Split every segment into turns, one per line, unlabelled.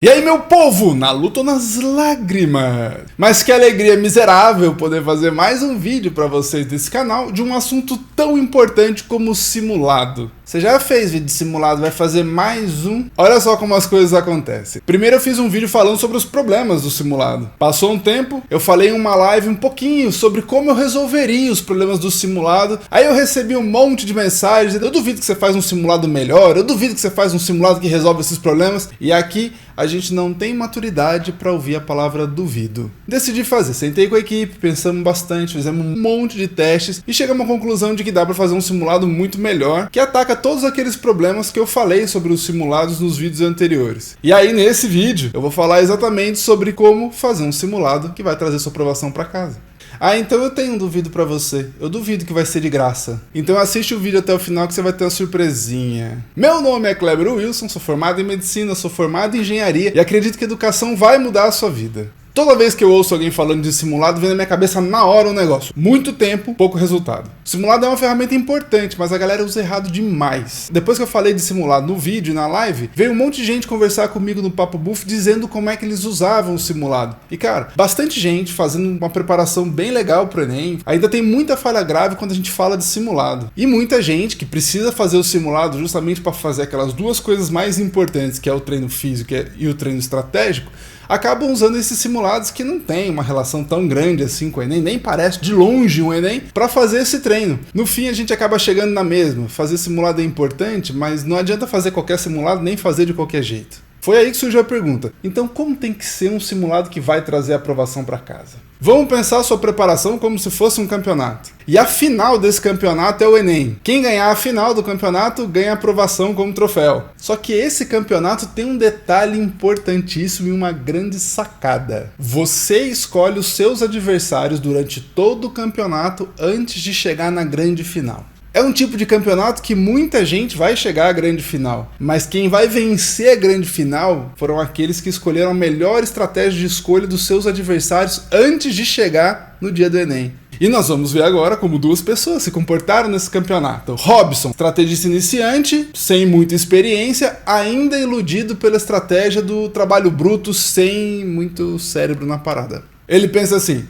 E aí, meu povo, na luta ou nas lágrimas? Mas que alegria miserável poder fazer mais um vídeo para vocês desse canal de um assunto tão importante como o simulado. Você já fez vídeo de simulado, vai fazer mais um? Olha só como as coisas acontecem. Primeiro eu fiz um vídeo falando sobre os problemas do simulado. Passou um tempo, eu falei em uma live um pouquinho sobre como eu resolveria os problemas do simulado. Aí eu recebi um monte de mensagens, eu duvido que você faz um simulado melhor, eu duvido que você faz um simulado que resolve esses problemas. E aqui a gente não tem maturidade para ouvir a palavra duvido. Decidi fazer, sentei com a equipe, pensamos bastante, fizemos um monte de testes e chegamos à conclusão de que dá para fazer um simulado muito melhor, que ataca todos aqueles problemas que eu falei sobre os simulados nos vídeos anteriores. E aí nesse vídeo eu vou falar exatamente sobre como fazer um simulado que vai trazer sua aprovação para casa. Ah, então eu tenho um duvido pra você. Eu duvido que vai ser de graça. Então assiste o vídeo até o final que você vai ter uma surpresinha. Meu nome é Kleber Wilson, sou formado em medicina, sou formado em engenharia e acredito que a educação vai mudar a sua vida. Toda vez que eu ouço alguém falando de simulado, vem na minha cabeça na hora um negócio. Muito tempo, pouco resultado. Simulado é uma ferramenta importante, mas a galera usa errado demais. Depois que eu falei de simulado no vídeo e na live, veio um monte de gente conversar comigo no Papo Buff dizendo como é que eles usavam o simulado. E cara, bastante gente fazendo uma preparação bem legal pro Enem. Ainda tem muita falha grave quando a gente fala de simulado. E muita gente que precisa fazer o simulado justamente para fazer aquelas duas coisas mais importantes, que é o treino físico e o treino estratégico, acabam usando esses simulados que não tem uma relação tão grande assim com o Enem, nem parece de longe um Enem, para fazer esse treino. No fim a gente acaba chegando na mesma, fazer simulado é importante, mas não adianta fazer qualquer simulado nem fazer de qualquer jeito. Foi aí que surgiu a pergunta, então como tem que ser um simulado que vai trazer aprovação para casa? Vamos pensar a sua preparação como se fosse um campeonato. E a final desse campeonato é o Enem. Quem ganhar a final do campeonato ganha aprovação como troféu. Só que esse campeonato tem um detalhe importantíssimo e uma grande sacada. Você escolhe os seus adversários durante todo o campeonato antes de chegar na grande final. É um tipo de campeonato que muita gente vai chegar à grande final, mas quem vai vencer a grande final foram aqueles que escolheram a melhor estratégia de escolha dos seus adversários antes de chegar no dia do Enem. E nós vamos ver agora como duas pessoas se comportaram nesse campeonato. Robson, estrategista iniciante, sem muita experiência, ainda iludido pela estratégia do trabalho bruto, sem muito cérebro na parada. Ele pensa assim: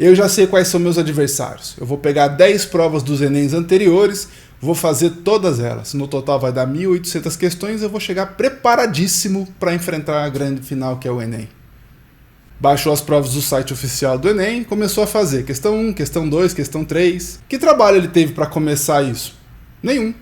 eu já sei quais são meus adversários. Eu vou pegar 10 provas dos Enems anteriores, vou fazer todas elas. No total vai dar 1.800 questões, eu vou chegar preparadíssimo para enfrentar a grande final que é o Enem. Baixou as provas do site oficial do Enem e começou a fazer questão 1, questão 2, questão 3. Que trabalho ele teve para começar isso? Nenhum.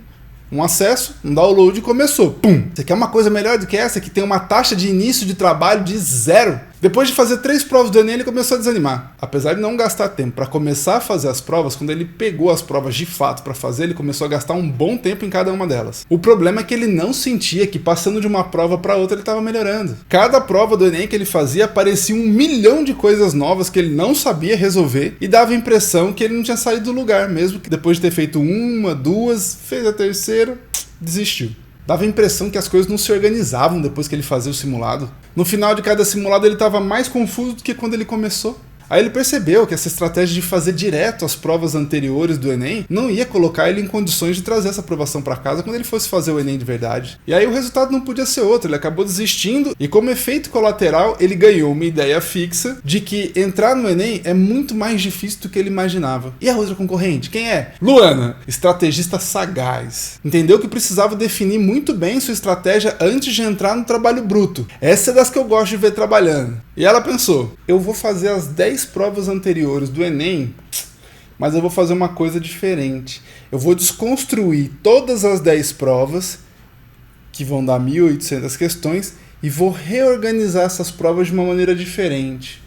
Um acesso, um download e começou. Pum! Você quer uma coisa melhor do que essa, que tem uma taxa de início de trabalho de 0? Depois de fazer 3 provas do Enem, ele começou a desanimar. Apesar de não gastar tempo para começar a fazer as provas, quando ele pegou as provas de fato para fazer, ele começou a gastar um bom tempo em cada uma delas. O problema é que ele não sentia que passando de uma prova para outra ele estava melhorando. Cada prova do Enem que ele fazia aparecia 1 milhão de coisas novas que ele não sabia resolver e dava a impressão que ele não tinha saído do lugar, mesmo que depois de ter feito 1, 2, fez a terceira, desistiu. Dava a impressão que as coisas não se organizavam depois que ele fazia o simulado. No final de cada simulado ele estava mais confuso do que quando ele começou. Aí ele percebeu que essa estratégia de fazer direto as provas anteriores do Enem não ia colocar ele em condições de trazer essa aprovação para casa quando ele fosse fazer o Enem de verdade. E aí o resultado não podia ser outro, ele acabou desistindo e como efeito colateral ele ganhou uma ideia fixa de que entrar no Enem é muito mais difícil do que ele imaginava. E a outra concorrente, quem é? Luana, estrategista sagaz. Entendeu que precisava definir muito bem sua estratégia antes de entrar no trabalho bruto. Essa é das que eu gosto de ver trabalhando. E ela pensou, eu vou fazer as 10 provas anteriores do Enem, mas eu vou fazer uma coisa diferente. Eu vou desconstruir todas as 10 provas, que vão dar 1.800 questões, e vou reorganizar essas provas de uma maneira diferente.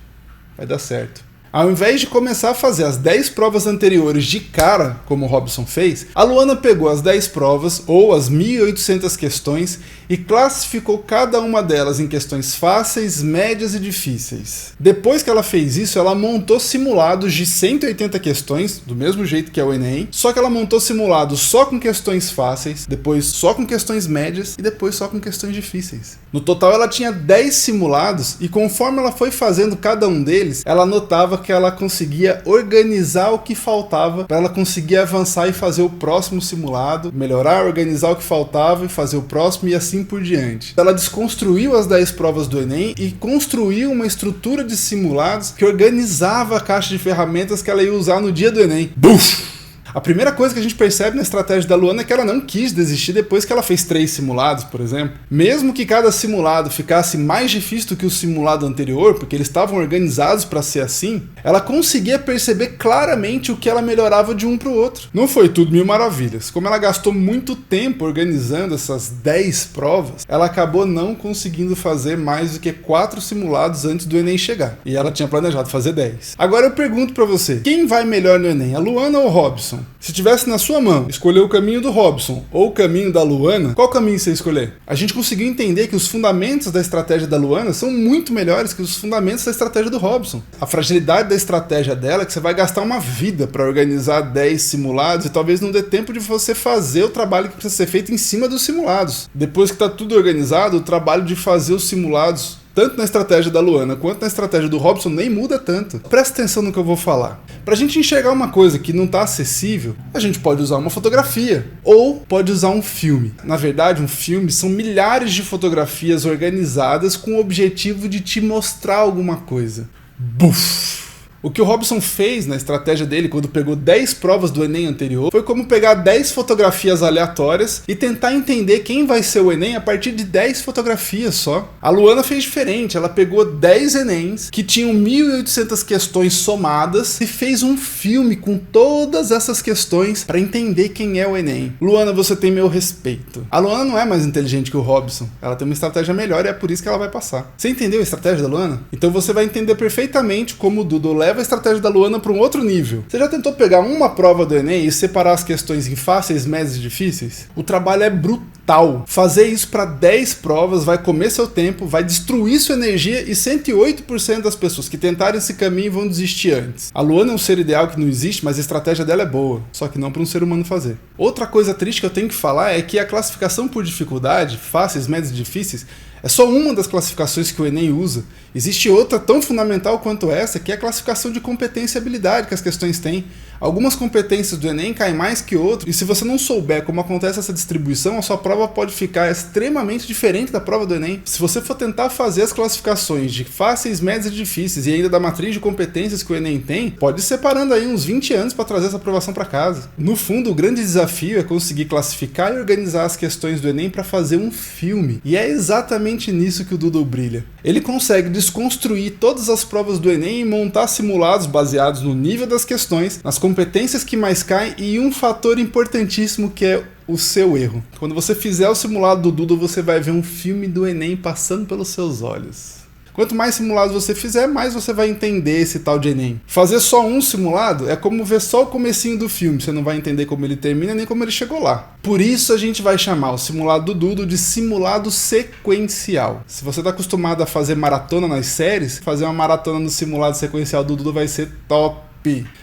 Vai dar certo. Ao invés de começar a fazer as 10 provas anteriores de cara, como o Robson fez, a Luana pegou as 10 provas, ou as 1.800 questões, e classificou cada uma delas em questões fáceis, médias e difíceis. Depois que ela fez isso, ela montou simulados de 180 questões, do mesmo jeito que é o Enem, só que ela montou simulados só com questões fáceis, depois só com questões médias e depois só com questões difíceis. No total ela tinha 10 simulados e conforme ela foi fazendo cada um deles, ela notava que ela conseguia organizar o que faltava para ela conseguir avançar e fazer o próximo simulado, melhorar, organizar o que faltava e fazer o próximo e assim por diante. Ela desconstruiu as 10 provas do Enem e construiu uma estrutura de simulados que organizava a caixa de ferramentas que ela ia usar no dia do Enem. Buf! A primeira coisa que a gente percebe na estratégia da Luana é que ela não quis desistir depois que ela fez 3 simulados, por exemplo. Mesmo que cada simulado ficasse mais difícil do que o simulado anterior, porque eles estavam organizados para ser assim, ela conseguia perceber claramente o que ela melhorava de um para o outro. Não foi tudo mil maravilhas. Como ela gastou muito tempo organizando essas 10 provas, ela acabou não conseguindo fazer mais do que 4 simulados antes do Enem chegar. E ela tinha planejado fazer 10. Agora eu pergunto para você, quem vai melhor no Enem, a Luana ou o Robson? Se tivesse na sua mão escolher o caminho do Robson ou o caminho da Luana, qual caminho você ia escolher? A gente conseguiu entender que os fundamentos da estratégia da Luana são muito melhores que os fundamentos da estratégia do Robson. A fragilidade da estratégia dela é que você vai gastar uma vida para organizar 10 simulados e talvez não dê tempo de você fazer o trabalho que precisa ser feito em cima dos simulados. Depois que está tudo organizado, o trabalho de fazer os simulados tanto na estratégia da Luana quanto na estratégia do Robson nem muda tanto. Presta atenção no que eu vou falar. Pra gente enxergar uma coisa que não tá acessível, a gente pode usar uma fotografia ou pode usar um filme. Na verdade, um filme são milhares de fotografias organizadas com o objetivo de te mostrar alguma coisa. Buf! O que o Robson fez na estratégia dele quando pegou 10 provas do Enem anterior foi como pegar 10 fotografias aleatórias e tentar entender quem vai ser o Enem a partir de 10 fotografias só. A Luana fez diferente, ela pegou 10 Enems que tinham 1.800 questões somadas e fez um filme com todas essas questões para entender quem é o Enem. Luana, você tem meu respeito. A Luana não é mais inteligente que o Robson, ela tem uma estratégia melhor e é por isso que ela vai passar. Você entendeu a estratégia da Luana? Então você vai entender perfeitamente como o Doodle leva a estratégia da Luana para um outro nível. Você já tentou pegar uma prova do Enem e separar as questões em fáceis, médias e difíceis? O trabalho é brutal. Fazer isso para 10 provas vai comer seu tempo, vai destruir sua energia e 108% das pessoas que tentarem esse caminho vão desistir antes. A Luana é um ser ideal que não existe, mas a estratégia dela é boa, só que não para um ser humano fazer. Outra coisa triste que eu tenho que falar é que a classificação por dificuldade, fáceis, médias e difíceis, é só uma das classificações que o Enem usa. Existe outra tão fundamental quanto essa, que é a classificação de competência e habilidade que as questões têm. Algumas competências do Enem caem mais que outras, e se você não souber como acontece essa distribuição, a sua prova pode ficar extremamente diferente da prova do Enem. Se você for tentar fazer as classificações de fáceis, médias e difíceis, e ainda da matriz de competências que o Enem tem, pode ir separando aí uns 20 anos para trazer essa aprovação para casa. No fundo, o grande desafio é conseguir classificar e organizar as questões do Enem para fazer um filme. E é exatamente nisso que o Doodle brilha. Ele consegue desconstruir todas as provas do Enem e montar simulados baseados no nível das questões, nas competências que mais caem e um fator importantíssimo que é o seu erro. Quando você fizer o simulado do Doodle, você vai ver um filme do Enem passando pelos seus olhos. Quanto mais simulados você fizer, mais você vai entender esse tal de Enem. Fazer só um simulado é como ver só o comecinho do filme, você não vai entender como ele termina nem como ele chegou lá. Por isso a gente vai chamar o simulado do Doodle de simulado sequencial. Se você está acostumado a fazer maratona nas séries, fazer uma maratona no simulado sequencial do Doodle vai ser top.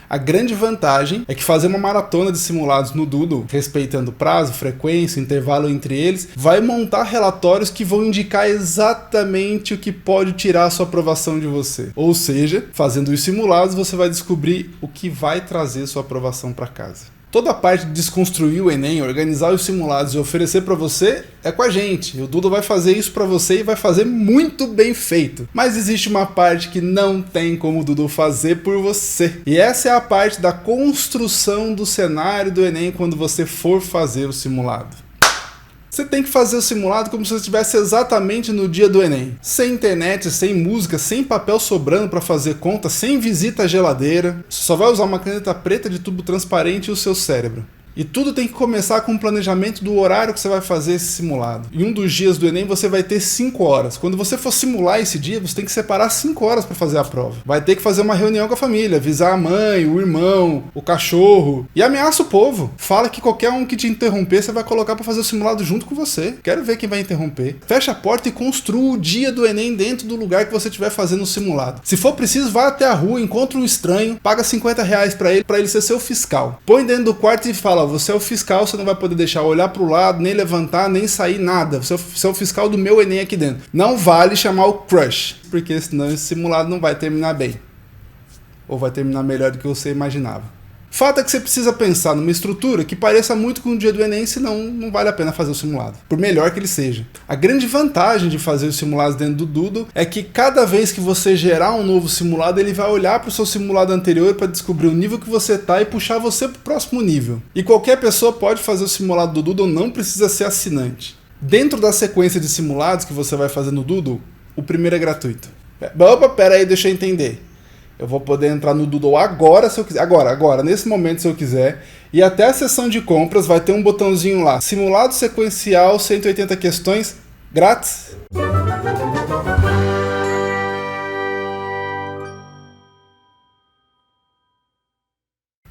A grande vantagem é que fazer uma maratona de simulados no Doodle, respeitando prazo, frequência, intervalo entre eles, vai montar relatórios que vão indicar exatamente o que pode tirar a sua aprovação de você. Ou seja, fazendo os simulados você vai descobrir o que vai trazer sua aprovação para casa. Toda a parte de desconstruir o Enem, organizar os simulados e oferecer para você é com a gente. O Doodle vai fazer isso para você e vai fazer muito bem feito. Mas existe uma parte que não tem como o Doodle fazer por você. E essa é a parte da construção do cenário do Enem quando você for fazer o simulado. Você tem que fazer o simulado como se você estivesse exatamente no dia do Enem. Sem internet, sem música, sem papel sobrando para fazer conta, sem visita à geladeira. Você só vai usar uma caneta preta de tubo transparente e o seu cérebro. E tudo tem que começar com o planejamento do horário que você vai fazer esse simulado. Em um dos dias do Enem você vai ter 5 horas. Quando você for simular esse dia, você tem que separar 5 horas para fazer a prova. Vai ter que fazer uma reunião com a família, avisar a mãe, o irmão, o cachorro. E ameaça o povo. Fala que qualquer um que te interromper, você vai colocar para fazer o simulado junto com você. Quero ver quem vai interromper. Fecha a porta e construa o dia do Enem dentro do lugar que você estiver fazendo o simulado. Se for preciso, vá até a rua, encontra um estranho, paga R$50 para ele ser seu fiscal. Põe dentro do quarto e fala: você é o fiscal, você não vai poder deixar olhar pro lado, nem levantar, nem sair, nada. Você é o fiscal do meu Enem aqui dentro. Não vale chamar o crush, porque senão esse simulado não vai terminar bem. ou vai terminar melhor do que você imaginava. Fato é que você precisa pensar numa estrutura que pareça muito com o dia do Enem, senão não vale a pena fazer o simulado, por melhor que ele seja. A grande vantagem de fazer os simulados dentro do Doodle é que cada vez que você gerar um novo simulado, ele vai olhar para o seu simulado anterior para descobrir o nível que você está e puxar você para o próximo nível. E qualquer pessoa pode fazer o simulado do Doodle, não precisa ser assinante. Dentro da sequência de simulados que você vai fazer no Doodle, o primeiro é gratuito. Opa, pera aí, deixa eu entender. Eu vou poder entrar no Doodle agora, se eu quiser. Agora, nesse momento, se eu quiser. E até a seção de compras vai ter um botãozinho lá. Simulado sequencial, 180 questões, grátis.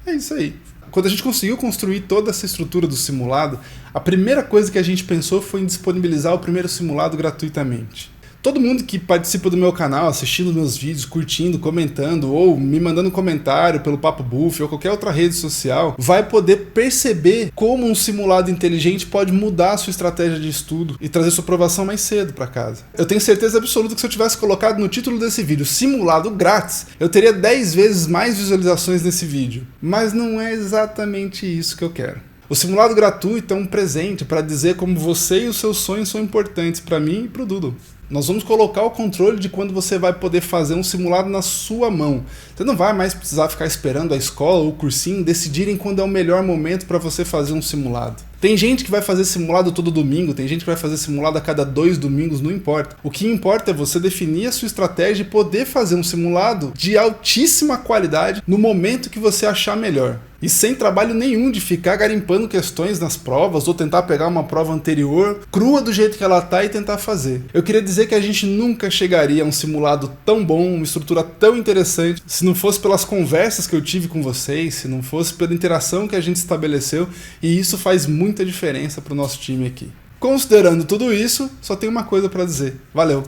É isso aí. Quando a gente conseguiu construir toda essa estrutura do simulado, a primeira coisa que a gente pensou foi em disponibilizar o primeiro simulado gratuitamente. Todo mundo que participa do meu canal, assistindo meus vídeos, curtindo, comentando ou me mandando comentário pelo Papo Buff ou qualquer outra rede social, vai poder perceber como um simulado inteligente pode mudar a sua estratégia de estudo e trazer sua aprovação mais cedo para casa. Eu tenho certeza absoluta que se eu tivesse colocado no título desse vídeo simulado grátis, eu teria 10 vezes mais visualizações nesse vídeo. Mas não é exatamente isso que eu quero. O simulado gratuito é um presente para dizer como você e os seus sonhos são importantes para mim e para o Doodle. Nós vamos colocar o controle de quando você vai poder fazer um simulado na sua mão. Você não vai mais precisar ficar esperando a escola ou o cursinho decidirem quando é o melhor momento para você fazer um simulado. Tem gente que vai fazer simulado todo domingo, tem gente que vai fazer simulado a cada 2 domingos, não importa. O que importa é você definir a sua estratégia e poder fazer um simulado de altíssima qualidade no momento que você achar melhor. E sem trabalho nenhum de ficar garimpando questões nas provas ou tentar pegar uma prova anterior, crua do jeito que ela tá e tentar fazer. Eu queria dizer que a gente nunca chegaria a um simulado tão bom, uma estrutura tão interessante, se não fosse pelas conversas que eu tive com vocês, se não fosse pela interação que a gente estabeleceu, e isso faz muita diferença para o nosso time aqui. Considerando tudo isso, só tenho uma coisa para dizer. Valeu!